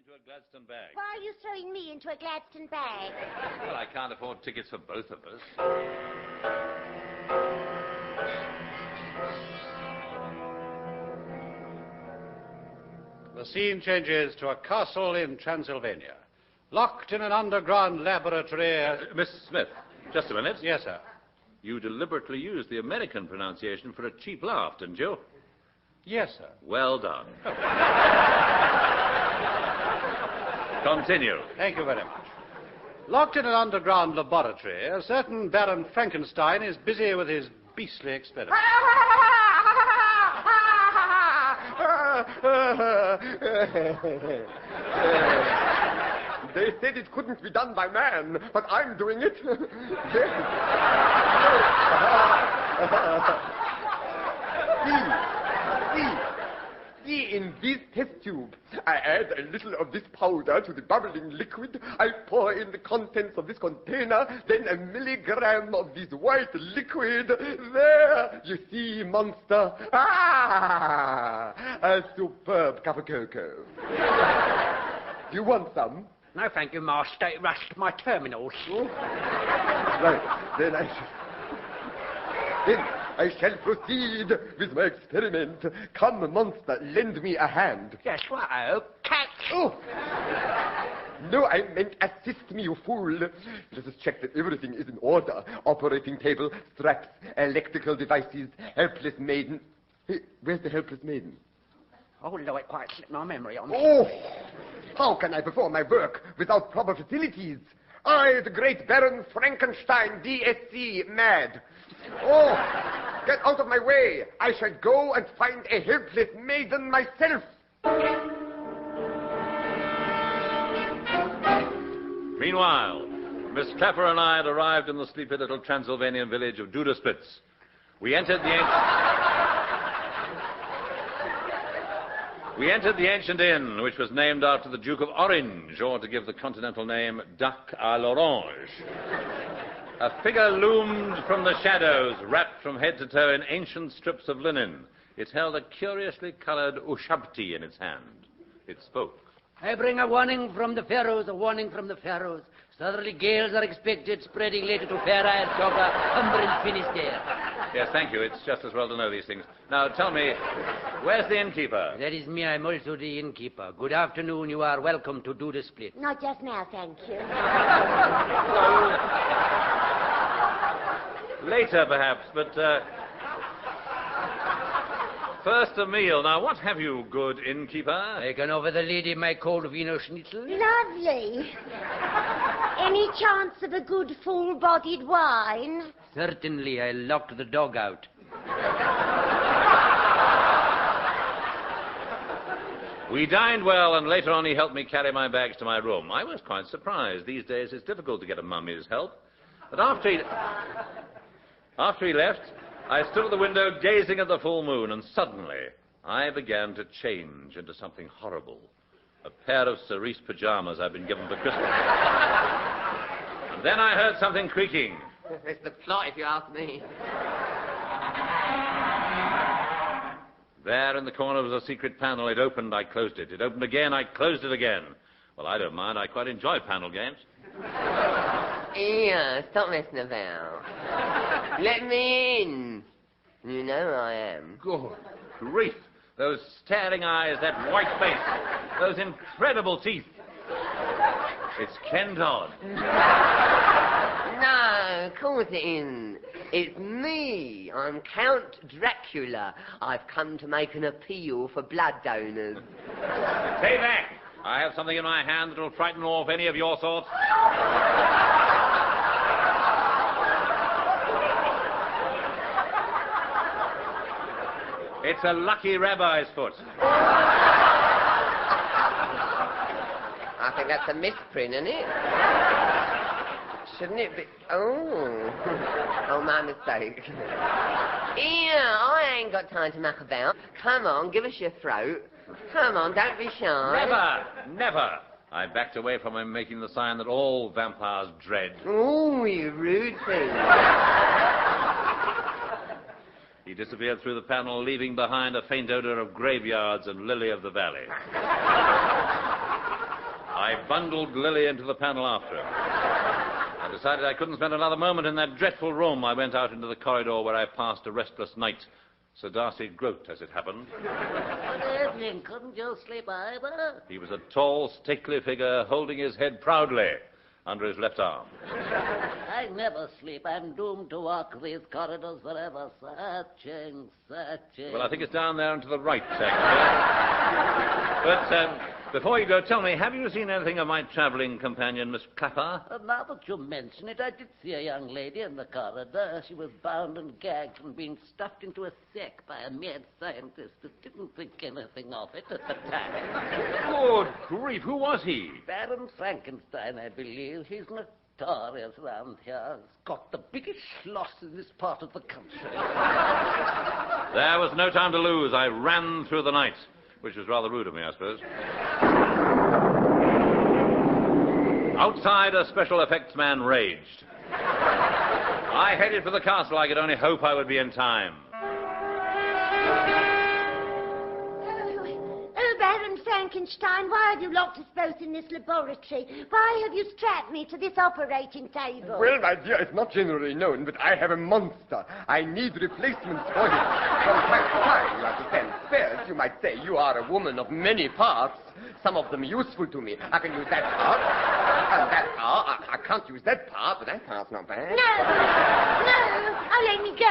into a Gladstone bag. Why are you throwing me into a Gladstone bag? Well, I can't afford tickets for both of us. The scene changes to a castle in Transylvania. Locked in an underground laboratory... Miss Smith, just a minute. Yes, sir. You deliberately used the American pronunciation for a cheap laugh, didn't you? Yes, sir. Well done. Continue. Thank you very much. Locked in an underground laboratory, a certain Baron Frankenstein is busy with his beastly experiments. They said it couldn't be done by man, but I'm doing it. See, in this test tube, I add a little of this powder to the bubbling liquid. I pour in the contents of this container, then a milligram of this white liquid. There, you see, monster. Ah, a superb cup of cocoa. Do you want some? No, thank you, Master. It rushed my terminals. Oh. Right, then I shall proceed with my experiment. Come, monster, lend me a hand. Yes, righto. Catch. Oh! No, I meant assist me, you fool. Let us check that everything is in order. Operating table, straps, electrical devices, helpless maiden. Hey, where's the helpless maiden? Oh, Lord, it quite slipped my memory on. Oh! How can I perform my work without proper facilities? I, the great Baron Frankenstein, DSC, mad. Oh, get out of my way. I shall go and find a helpless maiden myself. Meanwhile, Miss Clapper and I had arrived in the sleepy little Transylvanian village of Duderspitz. We entered the ancient inn, which was named after the Duke of Orange, or to give the continental name, Duck à l'Orange. A figure loomed from the shadows, wrapped from head to toe in ancient strips of linen. It held a curiously colored ushabti in its hand. It spoke. I bring a warning from the Pharaohs, a warning from the Pharaohs. Southerly gales are expected, spreading later to Fair-Isle, Dover, Humber and Finisterre. Yes, thank you. It's just as well to know these things. Now, tell me, where's the innkeeper? That is me. I'm also the innkeeper. Good afternoon. You are welcome to do the split. Not just now, thank you. Later, perhaps, but, first a meal. Now, what have you, good innkeeper? I can offer the lady my cold Wiener Schnitzel. Lovely. Any chance of a good full-bodied wine? Certainly. I locked the dog out. We dined well, and later on he helped me carry my bags to my room. I was quite surprised. These days it's difficult to get a mummy's help. But after he left, I stood at the window gazing at the full moon, and suddenly I began to change into something horrible. A pair of cerise pajamas I'd been given for Christmas. And then I heard something creaking. It's the plot, if you ask me. There in the corner was a secret panel. It opened, I closed it. It opened again, I closed it again. Well, I don't mind. I quite enjoy panel games. Yeah, stop messing about. Let me in. You know who I am. Good grief. Those staring eyes, that white face, those incredible teeth. It's Ken Dodd. No, of course it isn't. It's me. I'm Count Dracula. I've come to make an appeal for blood donors. Stay back. I have something in my hand that will frighten off any of your sorts. It's a lucky rabbi's foot. I think that's a misprint, isn't it? Shouldn't it be? Oh. Oh, my mistake. Yeah, I ain't got time to muck about. Come on, give us your throat. Come on, don't be shy. Never, never. I backed away from him, making the sign that all vampires dread. Oh, you rude thing. He disappeared through the panel, leaving behind a faint odor of graveyards and lily of the valley. I bundled Lily into the panel after him. I decided I couldn't spend another moment in that dreadful room. I went out into the corridor where I passed a restless night. Sir Darcy Groat, as it happened. Good evening. Couldn't you sleep either? He was a tall, stately figure, holding his head proudly under his left arm. I never sleep. I'm doomed to walk these corridors forever, searching. Well, I think it's down there and to the right, actually. But before you go, tell me, have you seen anything of my travelling companion, Miss Clapper? Now that you mention it, I did see a young lady in the corridor. She was bound and gagged and being stuffed into a sack by a mad scientist who didn't think anything of it at the time. Good grief, who was he? Baron Frankenstein, I believe. He's notorious round here. He's got the biggest loss in this part of the country. There was no time to lose. I ran through the night, which was rather rude of me, I suppose. Outside, a special effects man raged. I headed for the castle. I could only hope I would be in time. Baron Frankenstein, why have you locked us both in this laboratory? Why have you strapped me to this operating table? Well, my dear, it's not generally known, but I have a monster. I need replacements for him. From time to time, you understand. First, you might say you are a woman of many parts. Some of them useful to me. I can use that part. And that part. I can't use that part, but that part's not bad. No. Oh, let me go.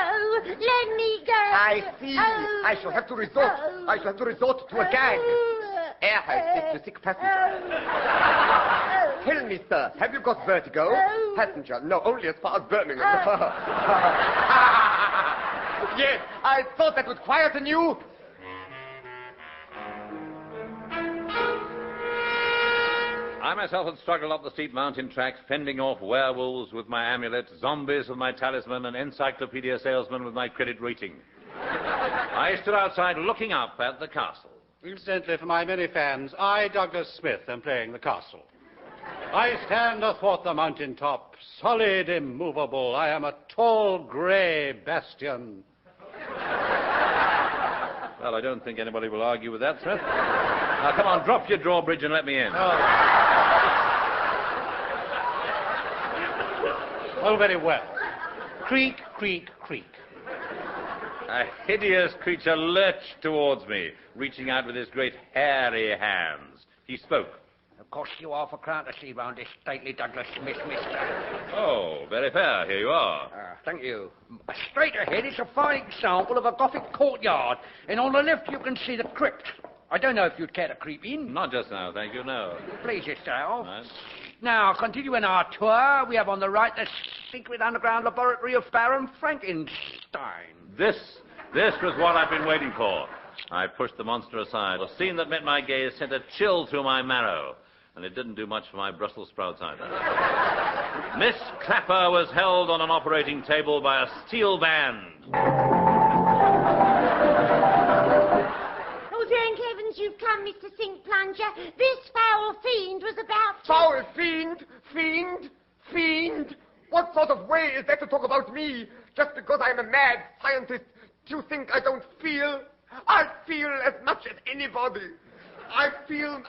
Let me go. I see. Oh. I shall have to resort. I shall have to resort to a gag. Air hostess to sick passenger. Tell me, sir, have you got vertigo? Passenger? No, only as far as Birmingham. Yes, I thought that would quieten you. I myself had struggled up the steep mountain tracks, fending off werewolves with my amulet, zombies with my talisman, and encyclopedia salesmen with my credit rating. I stood outside looking up at the castle. Incidentally, for my many fans, I, Douglas Smith, am playing the castle. I stand athwart the mountain top, solid, immovable. I am a tall, grey bastion. Well, I don't think anybody will argue with that, Smith. Now, come on, drop your drawbridge and let me in. Oh, very well. Creak, creak, creak. A hideous creature lurched towards me, reaching out with his great hairy hands. He spoke. Of course you are for crown to see round this stately Douglas Smith, mister. Oh, very fair. Here you are. Thank you. Straight ahead is a fine example of a Gothic courtyard, and on the left you can see the crypt. I don't know if you'd care to creep in. Not just now, thank you, no. Please yourself. Right. Now, continuing our tour, we have on the right the secret underground laboratory of Baron Frankenstein. This was what I've been waiting for. I pushed the monster aside. The scene that met my gaze sent a chill through my marrow, and it didn't do much for my Brussels sprouts either. Miss Clapper was held on an operating table by a steel band. Oh, thank heavens you've come, Mr. Sink Plunger. This foul fiend was about to... Foul fiend? Fiend? Fiend? What sort of way is that to talk about me? Just because I'm a mad scientist, do you think I don't feel? I feel as much as anybody. I feel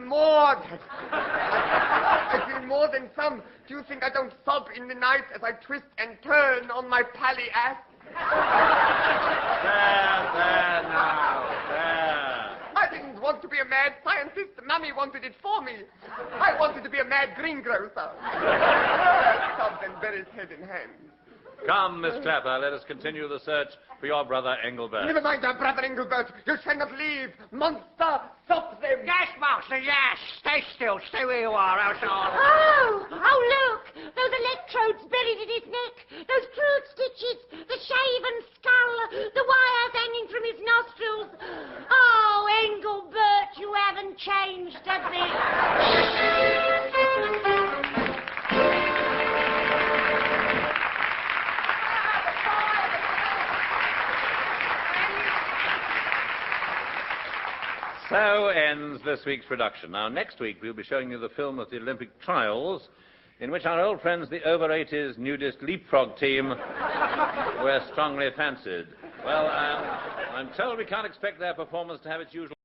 more. I feel more than some. Do you think I don't sob in the night as I twist and turn on my pally ass? There now. I didn't want to be a mad scientist. Mummy wanted it for me. I wanted to be a mad greengrocer. I sobbed and buried head in hand. Come, Miss Clapper, let us continue the search for your brother Engelbert. Never mind our brother Engelbert. You shall not leave. Monster, stop them. Yes, Master, yes. Stay still. Stay where you are, else I'll... Oh, look! Those electrodes buried in his neck, those crude stitches, the shaven skull, the wires hanging from his nostrils. Oh, Engelbert, you haven't changed a bit. So ends this week's production. Now, next week we'll be showing you the film of the Olympic trials, in which our old friends, the over-80s nudist leapfrog team, were strongly fancied. Well, I'm told we can't expect their performance to have its usual...